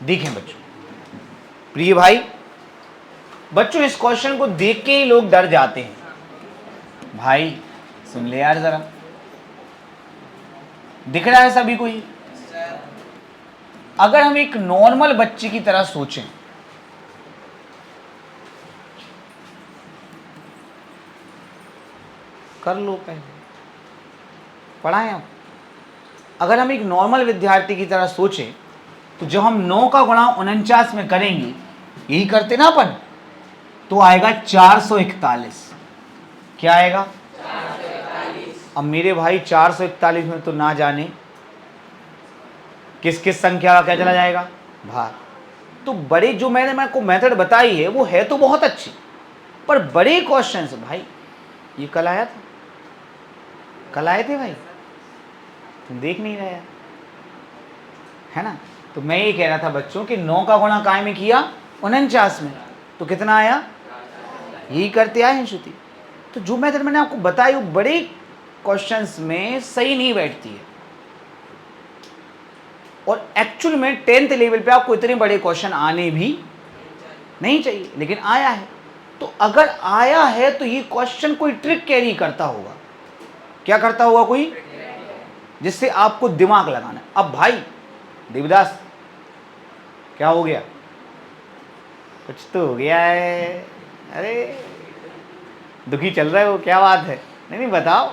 देखें बच्चों, प्रिय भाई बच्चों, इस क्वेश्चन को देख के ही लोग डर जाते हैं। भाई सुन ले यार जरा, दिख रहा है सभी को ही? अगर हम एक नॉर्मल बच्चे की तरह सोचें, कर लो पहले, पढ़ाएं आप। अगर हम एक नॉर्मल विद्यार्थी की तरह सोचें तो जब हम 9 का गुणा 49 में करेंगे, यही करते ना अपन, तो आएगा 441। क्या आएगा? 441। अब मेरे भाई 441 में तो ना जाने किस किस संख्या का क्या चला जाएगा भाग। तो बड़े जो मैंने आपको मेथड बताई है वो है तो बहुत अच्छी, पर बड़े क्वेश्चंस भाई, ये कल आया था, कल आए थे भाई, तुम देख नहीं रहे है ना? तो मैं ये कह रहा था बच्चों कि 9 का गुणा काय में किया? 49 में, तो कितना आया? यही करते आए हैं श्रुति। तो जो मेथड मैंने आपको बताई वो बड़े क्वेश्चंस में सही नहीं बैठती है, और एक्चुअल में 10th लेवल पे आपको इतने बड़े क्वेश्चन आने भी नहीं चाहिए, लेकिन आया है। तो अगर आया है तो ये क्वेश्चन कोई ट्रिक कैरी करता होगा। क्या करता होगा? कोई, जिससे आपको दिमाग लगाना है। अब भाई देवदास, क्या हो गया? कुछ तो हो गया है, अरे दुखी चल रहे हो, क्या बात है? नहीं बताओ,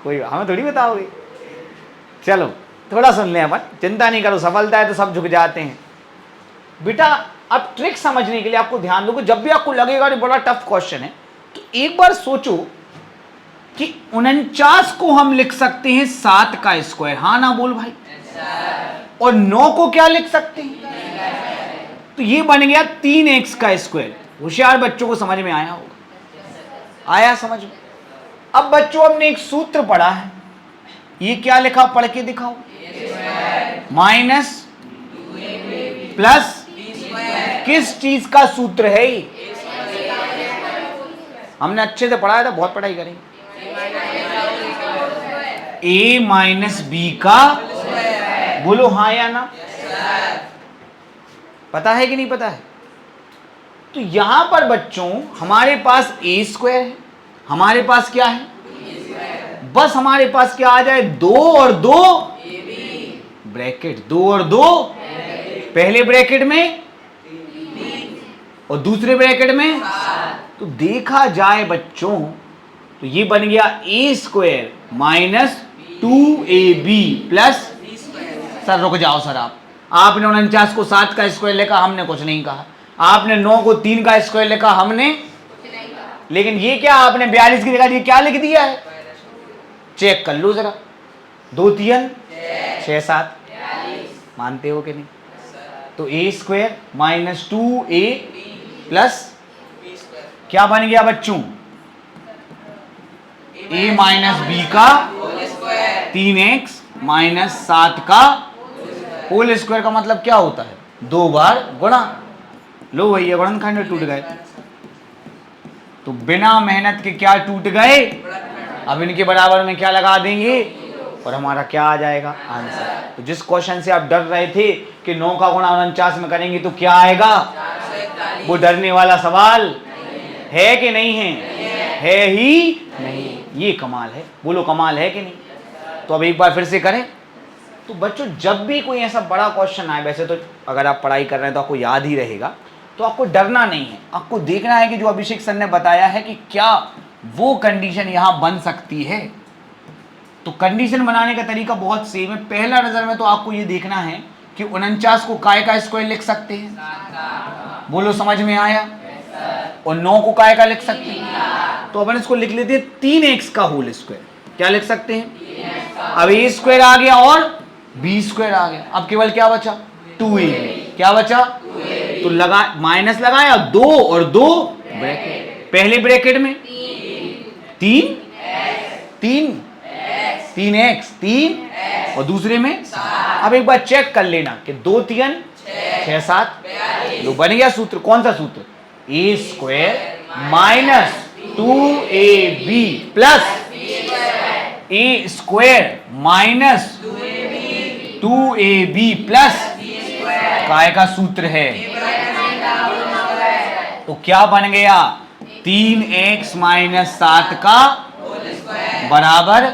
कोई हमें थोड़ी बताओगे। चलो थोड़ा सुन लें अपन, चिंता नहीं करो, सफलता है तो सब झुक जाते हैं। बेटा अब ट्रिक समझने के लिए आपको ध्यान दो, जब भी आपको लगेगा कि बड़ा टफ क्वेश्चन है, तो एक बार सोचो कि 49 को हम लिख सकते हैं 7 का स्क्वायर, हाँ ना बोल भाई? और 9 को क्या लिख सकते हैं? तो ये बन गया 3x का स्क्वायर। होशियार बच्चों को समझ में आया होगा, आया समझ में? अब बच्चों हमने एक सूत्र पढ़ा है, ये क्या लिखा? पढ़ के दिखाओ। माइनस प्लस किस चीज का सूत्र है ये? हमने अच्छे से पढ़ाया था, बहुत पढ़ाई करेंगे। a माइनस बी का, बोलो हाँ या ना? पता है कि नहीं पता है? तो यहां पर बच्चों हमारे पास a स्क्वायर है, हमारे पास क्या है? बस हमारे पास क्या आ जाए? 2 और 2 ब्रैकेट, 2 और 2 पहले ब्रैकेट में और दूसरे ब्रैकेट में। तो देखा जाए बच्चों तो ये बन गया a square minus 2ab plus, sir रुक जाओ सर, आपने 49 को 7 का स्क्वायर लिखा, हमने कुछ नहीं कहा। आपने 9 को 3 का स्क्वायर लिखा, हमने कुछ नहीं कहा। लेकिन ये क्या आपने 42 की जगह ये क्या लिख दिया है? चेक कर लो जरा, 2 3 6 7, मानते हो कि नहीं? तो a square minus 2a plus क्या बन गया बच्चों? a माइनस बी का 3x माइनस 7 का होल स्क्वायर का मतलब क्या होता है? 2 बार गुणा। लो भैया गुणनखंड टूट गए, तो बिना मेहनत के क्या टूट गए? अब इनके बराबर में क्या लगा देंगे और हमारा क्या आ जाएगा? आंसर। तो जिस क्वेश्चन से आप डर रहे थे कि 9 का गुणा 49 में करेंगे तो क्या आएगा, वो डरने वाला सवाल है कि नहीं है? है ही नहीं। ये कमाल है, बोलो कमाल है कि नहीं? तो अब एक बार फिर से करें। तो बच्चों जब भी कोई ऐसा बड़ा क्वेश्चन आए, वैसे तो अगर आप पढ़ाई कर रहे हैं तो आपको याद ही रहेगा, तो आपको डरना नहीं है, आपको देखना है कि जो अभिषेक सर ने बताया है कि क्या वो कंडीशन यहां बन सकती है। तो कंडीशन बनाने का तरीका बहुत सेम है। पहला नजर में तो आपको ये देखना है कि 49 को काय का स्क्वायर लिख सकते हैं, बोलो समझ में आया? और 9 को काय का लिख सकते हैं, तो अपन इसको लिख लेते हैं 3x का होल स्क्वायर। क्या लिख सकते हैं? अब a स्क्वायर आ गया और b स्क्वायर आ गया, अब केवल क्या बचा? 2a। क्या बचा? तो लगा माइनस लगाया, 2 और 2 ब्रैकेट, पहले ब्रैकेट में 3 और दूसरे में। अब एक बार चेक कर लेना कि 2 3 6 7, तो बन गया सूत्र। कौन सा सूत्र? a square minus 2ab plus a square minus 2ab plus काय का सूत्र है, तो क्या बन गया 3x माइनस 7 का बराबर।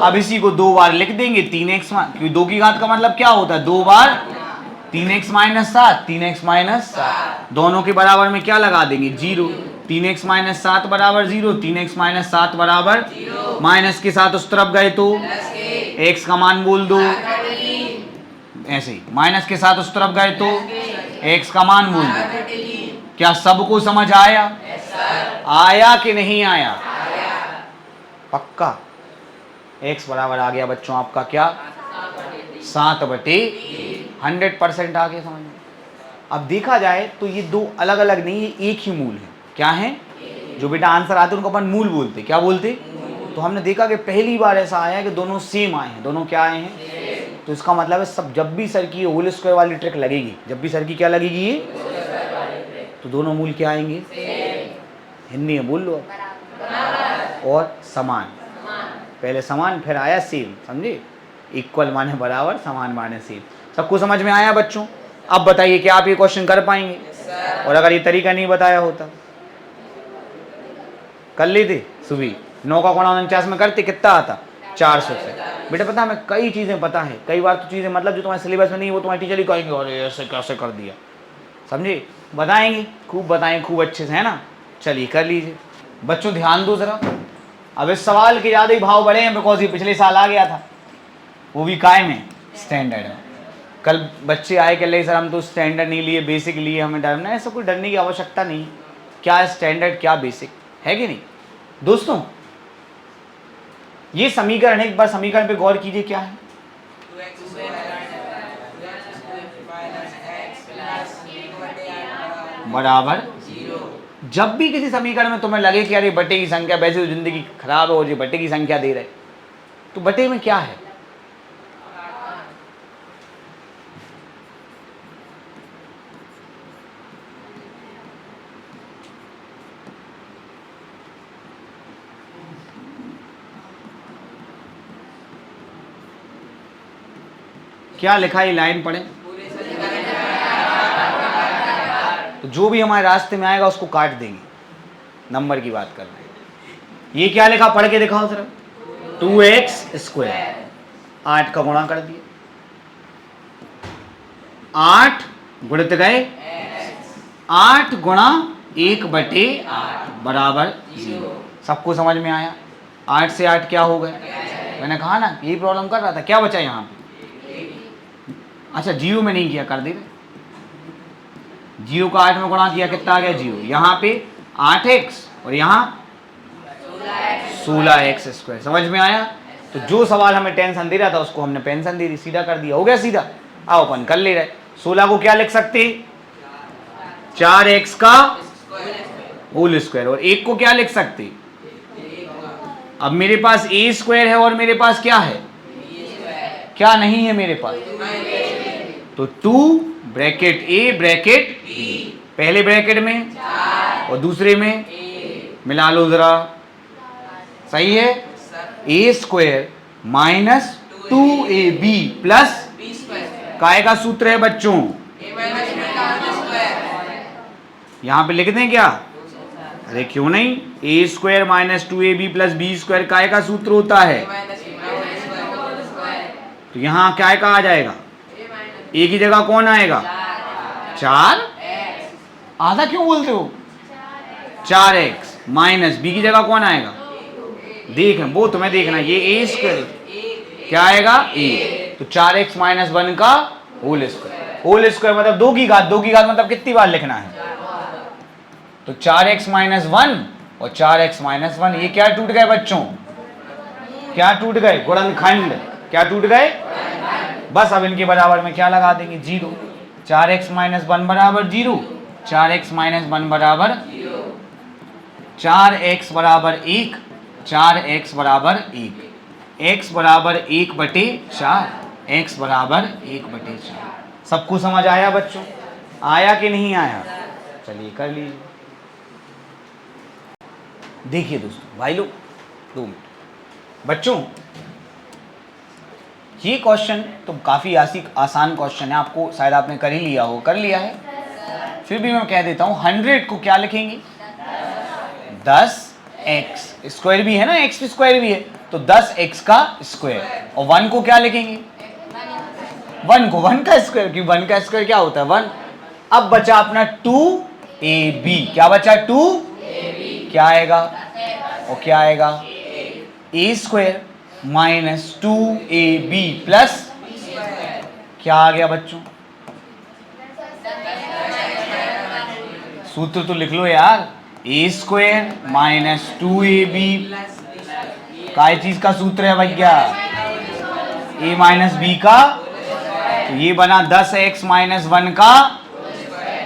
अब इसी को दो बार लिख देंगे 3x, क्योंकि 2 की घात का मतलब क्या होता है 2 बार 3x माइनस 7, 3x माइनस 7 दोनों के बराबर में क्या लगा देंगे 0। 3x माइनस 7 बराबर 0, 3x माइनस 7 बराबर माइनस के साथ उस तरफ गए तो x का मान बोल दो, ऐसे ही माइनस के साथ उस तरफ गए तो x का मान बोल दो। क्या सबको समझ आया? आया कि नहीं आया? पक्का। x बराबर आ गया बच्चों आपका क्या 7/100% आ गया समझ में। अब देखा जाए तो ये दो अलग अलग नहीं, ये एक ही मूल है। क्या है? जो बेटा आंसर आते उनको अपन मूल बोलते। क्या बोलते? तो हमने देखा कि पहली बार ऐसा आया है कि दोनों सेम आए हैं। दोनों क्या आए हैं? तो इसका मतलब है सब जब भी सर की होल स्क्वायर वाली ट्रिक लगेगी, जब भी सर की क्या लगेगी ये, तो दोनों मूल क्या आएंगे? हिंदी में बोल लो और समान। पहले समान फिर आया सेम, समझे? इक्वल माने बराबर, समान माने सेम। सबको समझ में आया बच्चों? अब बताइए क्या आप ये क्वेश्चन कर पाएंगे? और अगर ये तरीका नहीं बताया होता कर लेते सुबह 9 का गुणा 49 में करते कितना आता 400 से। बेटा पता हमें कई चीज़ें पता है, कई बार तो चीज़ें मतलब जो तुम्हारे सिलेबस में नहीं वो तुम्हारे टीचर ही कहेंगे अरे ऐसे कैसे कर दिया, समझे? बताएंगे, खूब बताएंगे, खूब अच्छे से, है ना? चलिए कर लीजिए बच्चों, ध्यान दो ज़रा। अब इस सवाल के ज़्यादा ही भाव बढ़े हैं बिकॉज ये पिछले साल आ गया था, वो भी काय में स्टैंडर्ड में। कल बच्चे आए कह रहे सर हम तो स्टैंडर्ड नहीं लिए, बेसिक लिए, हमें डरना है। ऐसा कोई डरने की आवश्यकता नहीं। क्या स्टैंडर्ड क्या बेसिक है कि नहीं दोस्तों? ये समीकरण है, एक बार समीकरण पे गौर कीजिए क्या है। बराबर जब भी किसी समीकरण में तुम्हें लगे कि यार ये बटे की संख्या, वैसे तो जिंदगी खराब है और ये बटे की संख्या दे रहे, तो बटे में क्या है? क्या लिखा है? लाइन पढ़े तो जो भी हमारे रास्ते में आएगा उसको काट देंगे। नंबर की बात कर रहे हैं। ये क्या लिखा पढ़ के दिखाओ जरा। 2x², 8 का गुणा कर दिए, 8 गुणित गए 8 गुणा 1/8 बराबर 0। सबको समझ में आया? 8 से 8 क्या हो गए? मैंने कहा ना यही प्रॉब्लम कर रहा था। क्या बचा यहाँ पे? अच्छा 0 में नहीं किया, कर दे। 0 का 8 में गुणा किया कितना आ गया 0। यहाँ पे 8x और यहाँ 16x²। समझ में आया? तो जो सवाल हमें टेंशन दे रहा था उसको हमने पेंशन दे दी, सीधा कर दिया, हो गया सीधा। आओ अपन कर ले रहे। 16 को क्या लिख सकते? 4x का होल स्क्वायर। और 1 को क्या लिख सकते? अब मेरे पास a² है और मेरे पास क्या है? क्या नहीं है मेरे पास? तो 2 ब्रैकेट a ब्रैकेट b, पहले ब्रैकेट में और दूसरे में मिला लो जरा। सही है? a² माइनस 2ab प्लस काय का सूत्र है बच्चों? यहां पे लिख दें क्या? अरे क्यों नहीं, a² minus 2ab plus b² काय का सूत्र होता है। तो यहां काय का आ जाएगा? ए की जगह कौन आएगा? 4। आधा क्यों बोलते हो? 4x माइनस बी की जगह कौन आएगा? देख वो तुम्हें देखना, ये a² क्या आएगा? a। तो 4x माइनस 1 का होल स्क्वायर। होल स्क्वायर मतलब 2 की घात। 2 की घात मतलब कितनी बार लिखना है? तो 4x माइनस 1 और 4x माइनस 1, ये क्या टूट गए बच्चों? क्या टूट गए? गुणनखंड। क्या टूट गए? बस अब इनके बराबर में क्या लगा देंगे? 0। 4x माइनस 1 बराबर 0, 4x माइनस 1 बराबर 4x बराबर 1, 4x बराबर 1, x बराबर 1/4, x बराबर 1/4। सबको समझ आया बच्चों? आया कि नहीं आया? चलिए कर लीजिए। देखिए दोस्तों, भाई लोग 2 मिनट। बच्चों ये क्वेश्चन तो काफ़ी आसान क्वेश्चन है, आपको शायद आपने कर ही लिया हो, कर लिया है, फिर भी मैं कह देता हूँ 100 को क्या लिखेंगे 10x स्क्वायर भी है ना, x स्क्वायर भी है तो 10x का स्क्वायर, और 1 को क्या लिखेंगे 1 को 1 का स्क्वायर, क्योंकि 1 का स्क्वायर क्या होता है 1। अब बचा अपना 2ab, क्या बचा 2 क्या आएगा और क्या आएगा a square minus 2ab plus क्या आ गया बच्चों, सूत्र तो लिख लो यार, a स्क्वायर माइनस 2ab काय चीज का सूत्र है भैया, a माइनस b का, तो ये बना 10x माइनस 1 का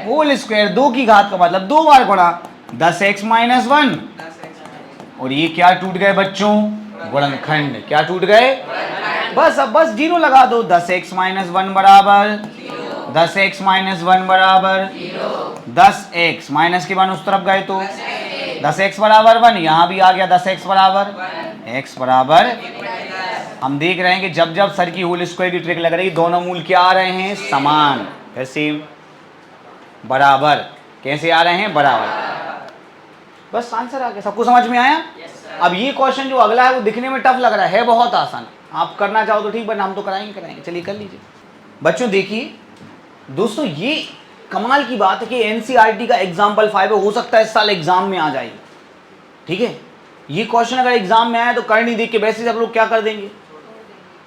होल स्क्वायर, 2 की घात का मतलब 2 बार गुणा 10x माइनस 1, और ये क्या टूट गए बच्चों गुणनखंड, क्या टूट गए, बस अब बस जीरो लगा दो, 10x माइनस 1 बराबर 10x माइनस 1 बराबर 10x माइनस के 1 उस तरफ गए तो 10x बराबर 1, यहाँ भी आ गया 10x बराबर x बराबर, हम देख रहे हैं कि जब जब सर की होल स्क्वायर की ट्रिक लग रही है दोनों मूल क्या आ रहे हैं समान, कैसे बराबर, कैसे आ रहे हैं बराबर, बस आंसर आ गया, सबको समझ में आया। अब ये क्वेश्चन जो अगला है वो दिखने में टफ लग रहा है बहुत आसान, आप करना चाहो तो ठीक, बट हम तो कराएंगे, चलिए कर लीजिए। बच्चों देखिए दोस्तों, ये कमाल की बात है कि एनसीईआरटी का एग्जाम्पल 5 हो सकता है इस साल एग्जाम में आ जाए, ठीक है। ये क्वेश्चन अगर एग्जाम में आया तो करनी देख के वैसे सब लोग क्या कर देंगे,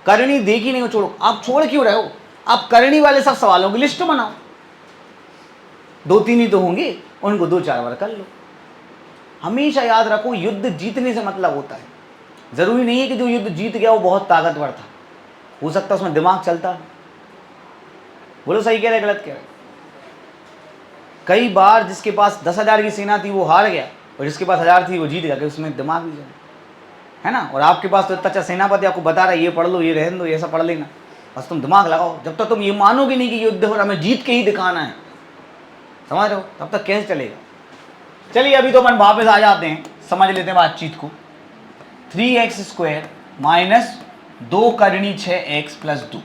करनी देख ही नहीं, छोड़ो, आप छोड़ क्यों रहे हो, आप करनी वाले सब सवालों की लिस्ट बनाओ, 2-3 ही तो होंगे, उनको 2-4 बार कर लो। हमेशा याद रखो युद्ध जीतने से मतलब होता है, जरूरी नहीं है कि जो युद्ध जीत गया वो बहुत ताकतवर था, हो सकता है उसमें दिमाग चलता। बोलो सही कह रहे गलत कह रहे, कई बार जिसके पास 10,000 की सेना थी वो हार गया, और जिसके पास 1000 थी वो जीत गया, कि उसमें दिमाग भी है ना। और आपके पास तो इतना अच्छा सेनापति आपको बता रहा है ये पढ़ लो, ये रहने दो, ये ऐसा पढ़ लेना, बस तुम दिमाग लगाओ, जब तक तुम ये मानोगे नहीं कि युद्ध और हमें जीत के ही दिखाना है, समझ रहे हो, तब तक कैसे चलेगा। चलिए अभी तो अपन वापस आ जाते हैं, समझ लेते हैं बातचीत को। 3x स्क्वायर माइनस 2 करनी 6x प्लस 2,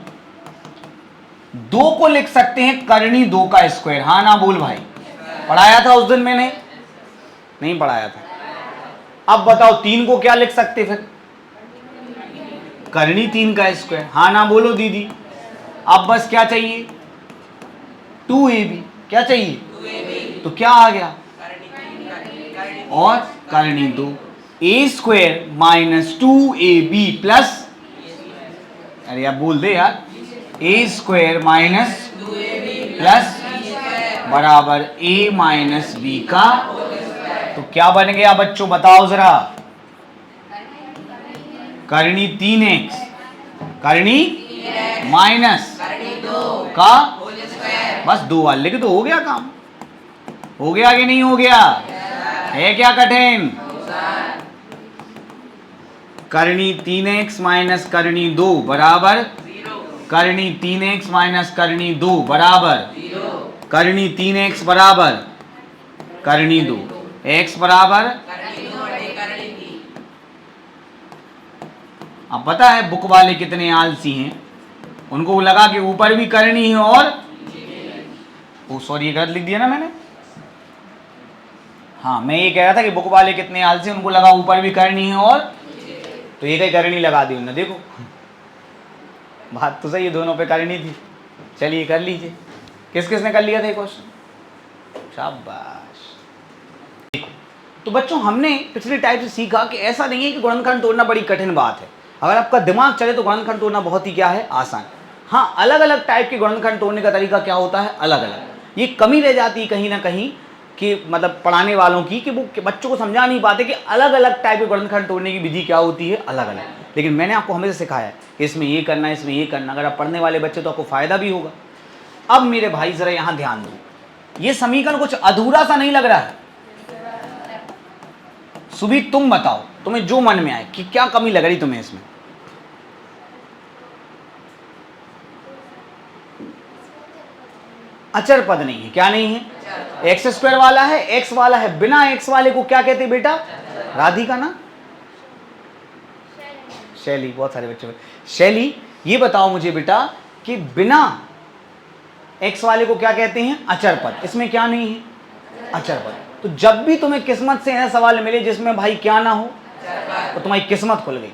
2 को लिख सकते हैं करनी 2 का स्क्वायर, हाँ ना बोल भाई, पढ़ाया था उस दिन मैंने, नहीं पढ़ाया था। अब बताओ 3 को क्या लिख सकते फिर, करनी 3 का स्क्वायर, हाँ ना बोलो दीदी। अब बस क्या चाहिए 2ab, क्या चाहिए तो क्या आ गया और करनी 2, a square minus 2ab plus, अरे आप बोल दे यार, a स्क्वायर माइनस प्लस बराबर a माइनस b का, तो क्या बन गया बच्चों बताओ जरा, करनी 3x करनी माइनस का बस 2 बार लिख दो, हो गया काम, हो गया कि नहीं हो गया, है क्या कठिन। करनी 3x माइनस करनी 2 बराबर करनी 3x माइनस करनी 2 बराबर करनी 3x बराबर करनी 2, x बराबर, अब पता है बुक वाले कितने आलसी हैं, उनको लगा कि ऊपर भी करनी है और ओ सॉरी ये गलत लिख दिया ना मैंने, हाँ मैं ये कह रहा था कि बुक वाले कितने आलसी, उनको लगा ऊपर भी करनी है और, तो ये कहीं करनी लगा दी उन्होंने, देखो बात तो सही है, दोनों पे करनी थी। चलिए कर लीजिए, किस किसने कर लिया था ये क्वेश्चन, शाबाश। तो बच्चों हमने पिछले टाइप से सीखा कि ऐसा नहीं है कि गुणनखंड तोड़ना बड़ी कठिन बात है, अगर आपका दिमाग चले तो गुणनखंड तोड़ना बहुत ही क्या है आसान। हाँ अलग अलग टाइप के गुणनखंड तोड़ने का तरीका क्या होता है अलग अलग, ये कमी रह जाती है कहीं ना कहीं कि मतलब पढ़ाने वालों की, कि वो बच्चों को समझा नहीं पाते कि अलग अलग टाइप के गुणनखंड तोड़ने की विधि क्या होती है अलग अलग। लेकिन मैंने आपको हमेशा सिखाया है कि इसमें ये करना है, इसमें ये करना, अगर आप पढ़ने वाले बच्चे तो आपको फायदा भी होगा। अब मेरे भाई जरा यहाँ ध्यान दो, ये समीकरण कुछ अधूरा सा नहीं लग रहा है, सुबी तुम बताओ तुम्हें जो मन में आए कि क्या कमी लग रही तुम्हें इसमें। अचर पद नहीं है, क्या नहीं है, एक्स स्क्वायर वाला है, एक्स वाला है, बिना एक्स वाले को क्या कहते बेटा, राधिका ना, शैली, बहुत सारे बच्चे, शैली ये बताओ मुझे बेटा कि बिना x वाले को क्या कहते हैं? अचर पद। इसमें क्या नहीं है? अचर पद। तो जब भी तुम्हें किस्मत से ऐसा सवाल मिले जिसमें भाई क्या ना हो, तो तुम्हारी किस्मत खुल गई।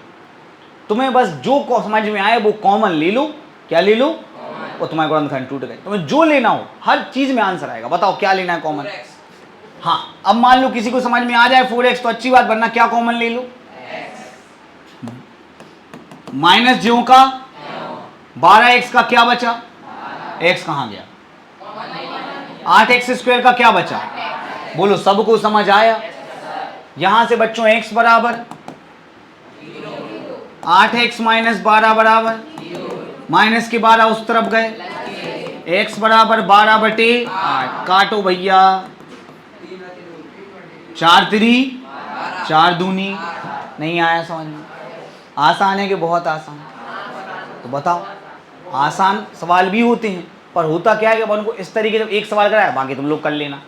तुम्हें बस जो समझ में आए वो कॉमन ले लो। क्या ले लो? और तुम्हारे गुणनखंड टूट गए। तुम्हें जो लेना हो हर चीज में आंसर आएगा। बताओ क्या लेना है कॉमन? हाँ, अब मान लो किसी को समझ में आ जाए 4x तो अच्छी बात, वरना क्या कॉमन ले लो? माइनस ज्यों का 12x का क्या बचा? x कहां गया? 8x स्क्वायर का क्या बचा? बोलो, सबको समझ आया? यहां से बच्चों x बराबर 8x माइनस 12 बराबर माइनस के 12 उस तरफ गए, x बराबर 12/8। काटो भैया, 4 3 4 दूनी। नहीं आया समझ में? आसान है कि बहुत आसान? तो बताओ, आसान सवाल भी होते हैं, पर होता क्या है कि उनको इस तरीके से एक सवाल कराया, बाकी तुम लोग कर लेना।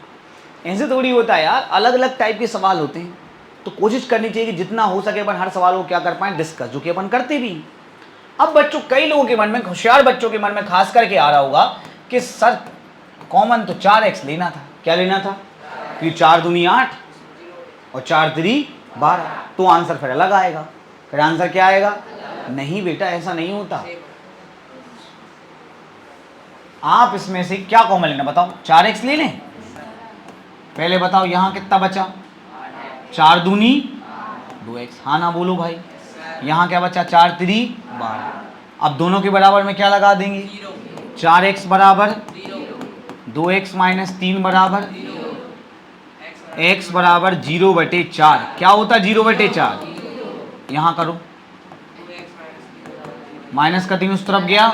ऐसे थोड़ी होता है यार, अलग अलग टाइप के सवाल होते हैं। तो कोशिश करनी चाहिए कि जितना हो सके अपन हर सवाल को क्या कर पाए, डिस्कस, जो कि अपन करते भी हैं। अब बच्चों, कई लोगों के मन में, होशियार बच्चों के मन में खास करके आ रहा होगा कि सर कॉमन तो 4x लेना था। क्या लेना था? कि 4 दूनी 8 और 4 3 12, तो आंसर फिर अलग आएगा। फिर आंसर क्या आएगा? नहीं बेटा, ऐसा नहीं होता। आप इसमें से क्या कॉमन लेना बताओ? 4x ले लें? पहले बताओ यहां कितना बचा? 4 दूनी 2x। हाँ ना बोलो भाई। यहाँ क्या बचा? 4 3 12। अब दोनों के बराबर में क्या लगा देंगे? 4x बराबर 2x माइनस 3 बराबर x बराबर 0/4। क्या होता 0/4? यहाँ करो, माइनस का 3 उस तरफ गया,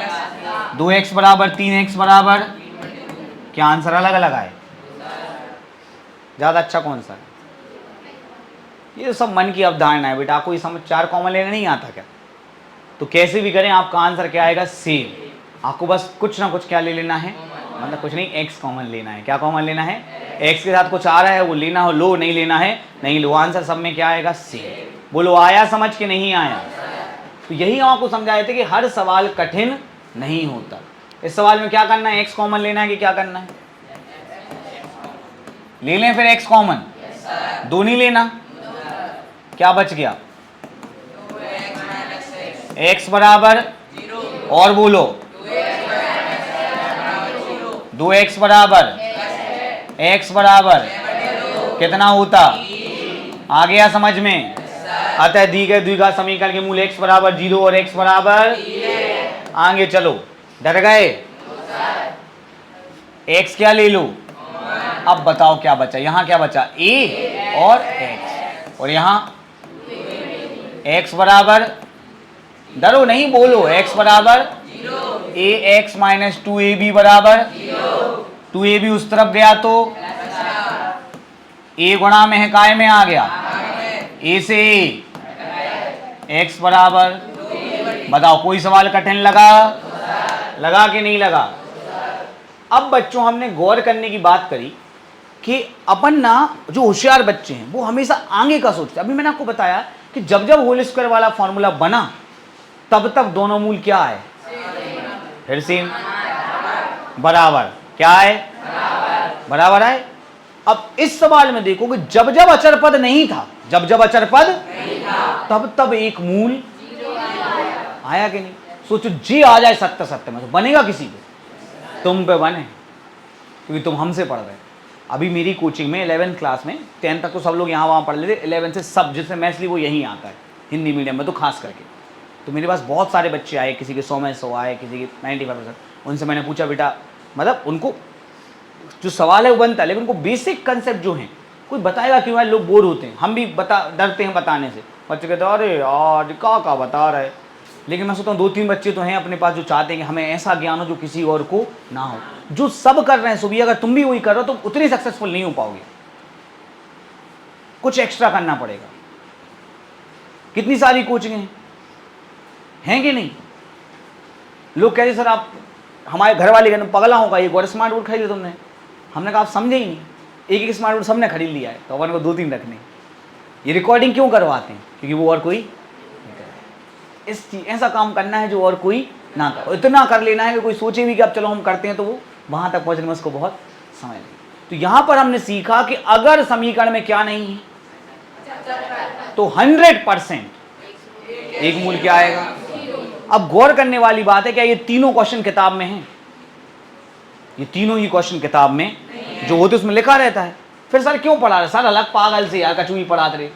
2x बराबर 3x बराबर क्या? आंसर अलग अलग आए। ज्यादा अच्छा कौन सा है? ये सब मन की अवधारणा है बेटा, आपको ये समझ 4 कॉमन लेना नहीं आता क्या? तो कैसे भी करें आपका आंसर क्या आएगा? सेम। आपको बस कुछ ना कुछ क्या ले लेना है, मतलब कुछ नहीं, x कॉमन लेना है। क्या कॉमन लेना है? x के साथ कुछ आ रहा है वो लेना हो, लो, नहीं लेना है नहीं लो। आंसर सब में क्या आएगा? सेम। बोलो, आया समझ के नहीं आया? तो यही हम आपको समझाए थे कि हर सवाल कठिन नहीं होता। इस सवाल में क्या करना है? x कॉमन लेना है कि क्या करना है? ले लें फिर x कॉमन। दो नहीं लेना, क्या बच गया? x बराबर, और बोलो, 2x बराबर x बराबर कितना होता? आ गया समझ में? अतः दी गए द्विघात समीकरण के मूल x बराबर 0 और x बराबर, आगे चलो। डर गए? x क्या ले लो? अब बताओ क्या बचा? यहां क्या बचा? a और x, और यहां x बराबर, डरो नहीं, बोलो, x बराबर ax माइनस 2ab बराबर 2ab उस तरफ गया तो a गुणा में है, काय में आ गया? a से a, x बराबर, बताओ कोई सवाल कठिन लगा? लगा कि नहीं लगा? अब बच्चों, हमने गौर करने की बात करी कि अपन ना, जो होशियार बच्चे हैं वो हमेशा आगे का सोचते हैं। अभी मैंने आपको बताया कि जब जब होल स्क्वायर वाला फॉर्मूला बना तब तक दोनों मूल क्या है? फिर सेम, बराबर। क्या है? बराबर है। अब इस सवाल में देखो कि जब जब अचर पद नहीं था, जब जब अचर पद तब तब एक मूल आया कि नहीं? सोचो जी आ जाए सत्य सत्य में, तो बनेगा किसी पे? तुम पे बने, क्योंकि तुम हमसे पढ़ रहे। अभी मेरी कोचिंग में 11th क्लास में, 10th तक तो सब लोग यहाँ वहाँ पढ़ लेते, 11th से सब जिससे मैथली वो यहीं आता है, हिंदी मीडियम में तो खास करके। तो मेरे पास बहुत सारे बच्चे आए, किसी के 100 में 100 आए, किसी के 95%। उनसे मैंने पूछा, बेटा मतलब उनको जो सवाल है वो बनता है, लेकिन उनको बेसिक कंसेप्ट जो हैं कोई बताएगा क्यों? लोग बोर होते हैं, हम भी डरते हैं बताने से। बच्चे कहते हैं अरे यार क्या बता रहे। लेकिन मैं सोचता हूँ 2-3 बच्चे तो हैं अपने पास जो चाहते हैं कि हमें ऐसा ज्ञान हो जो किसी और को ना हो। जो सब कर रहे हैं सुबह, अगर तुम भी वही कर रहे हो तो उतनी सक्सेसफुल नहीं हो पाओगे, कुछ एक्स्ट्रा करना पड़ेगा। कितनी सारी कोचिंग हैं कि नहीं? लोग कहते सर आप, हमारे घर वाले कहते पगला होगा, एक और स्मार्ट बोर्ड खरीद लिया तुमने। हमने कहा आप समझे ही नहीं, एक एक स्मार्ट बोर्ड सबने खरीद लिया है, तो अपन को 2-3 रखने। ये रिकॉर्डिंग क्यों करवाते हैं? क्योंकि वो और कोई ऐसा काम करना है जो और कोई ना करो। इतना कर लेना है कि कोई सोचे भी कि अब चलो हम करते हैं, तो वो वहां तक पहुंचने में उसको बहुत समय लगे। तो यहां पर हमने सीखा कि अगर समीकरण में क्या नहीं है तो 100% एक मूल क्या आएगा। अब गौर करने वाली बात है, क्या ये तीनों क्वेश्चन किताब में हैं? ये तीनों ही क्वेश्चन किताब में जो होते उसमें लिखा रहता है। फिर सर क्यों पढ़ा रहे? सर अलग पागल से यार कचूई पढ़ाते रहे।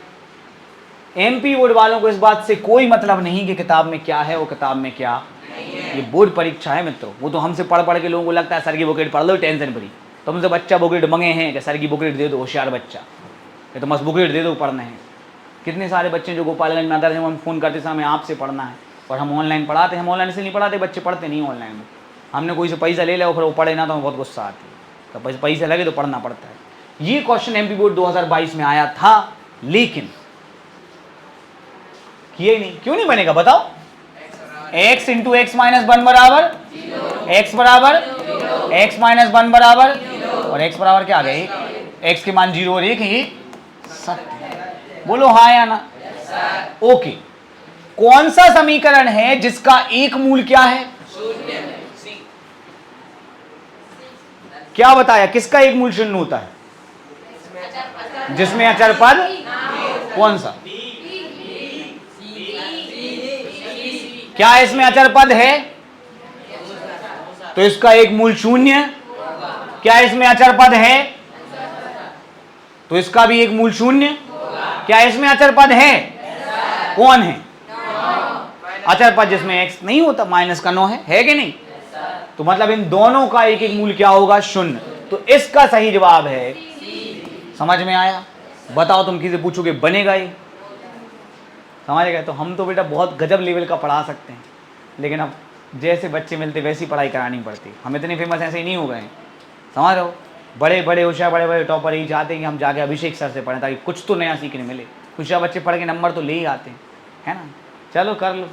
एमपी बोर्ड वालों को इस बात से कोई मतलब नहीं कि किताब में क्या है और किताब में क्या नहीं है। ये बोर्ड परीक्षा है मित्रों। वो तो हमसे पढ़ पढ़ के लोगों को लगता है सर की बुकलेट पढ़ लो टेंशन फ्री। तो हमसे बच्चा बुकलेट मंगे हैं कि सर की बुकलेट दे दो, होशियार बच्चा, ये तो मस्त बुकलेट दे दो पढ़ने हैं। कितने सारे बच्चे जो गोपालगंज में आते हैं, हम फ़ोन करते समय आपसे पढ़ना है, और हम ऑनलाइन पढ़ाते हैं। हम ऑनलाइन से नहीं पढ़ाते, बच्चे पढ़ते नहीं ऑनलाइन में। हमने कोई से पैसा ले लिया और फिर वो पढ़े ना तो हमें बहुत गुस्सा आती है। तो पैसे लगे तो पढ़ना पड़ता है। ये क्वेश्चन एमपी बोर्ड 2022 में आया था, लेकिन किए नहीं। क्यों नहीं बनेगा बताओ? x इंटू एक्स माइनस 1 बराबर x बराबर x माइनस 1 बराबर, और x बराबर क्या आ गया? x के मान 0 और 1 है, ये सत्य। बोलो हाँ या ना? ओके। कौन सा समीकरण है जिसका एक मूल क्या है? क्या बताया? किसका एक मूल शून्य होता है? जिसमें अचर पद कौन सा? क्या इसमें अचर पद है? तो इसका एक मूल शून्य। क्या इसमें अचर पद है? तो इसका भी एक मूल शून्य। क्या इसमें अचर पद है? कौन है? अचर पद जिसमें x नहीं होता, माइनस का 9 है कि नहीं? तो मतलब इन दोनों का एक एक मूल क्या होगा? शून्य। तो इसका सही जवाब है। समझ में आया? बताओ, तुम किसी पूछोगे बनेगा ये? समझ गए? तो हम तो बेटा बहुत गजब लेवल का पढ़ा सकते हैं, लेकिन अब जैसे बच्चे मिलते वैसी पढ़ाई करानी पड़ती। हम इतने फेमस ऐसे ही नहीं हो गए, समझ रहे हो? बड़े बड़े होशियार, बड़े बड़े टॉपर यही चाहते हैं कि हम जाके अभिषेक सर से पढ़ें, ताकि कुछ तो नया सीखने मिले। होशियार बच्चे पढ़ के नंबर तो ले ही आते हैं, है ना? चलो कर लो।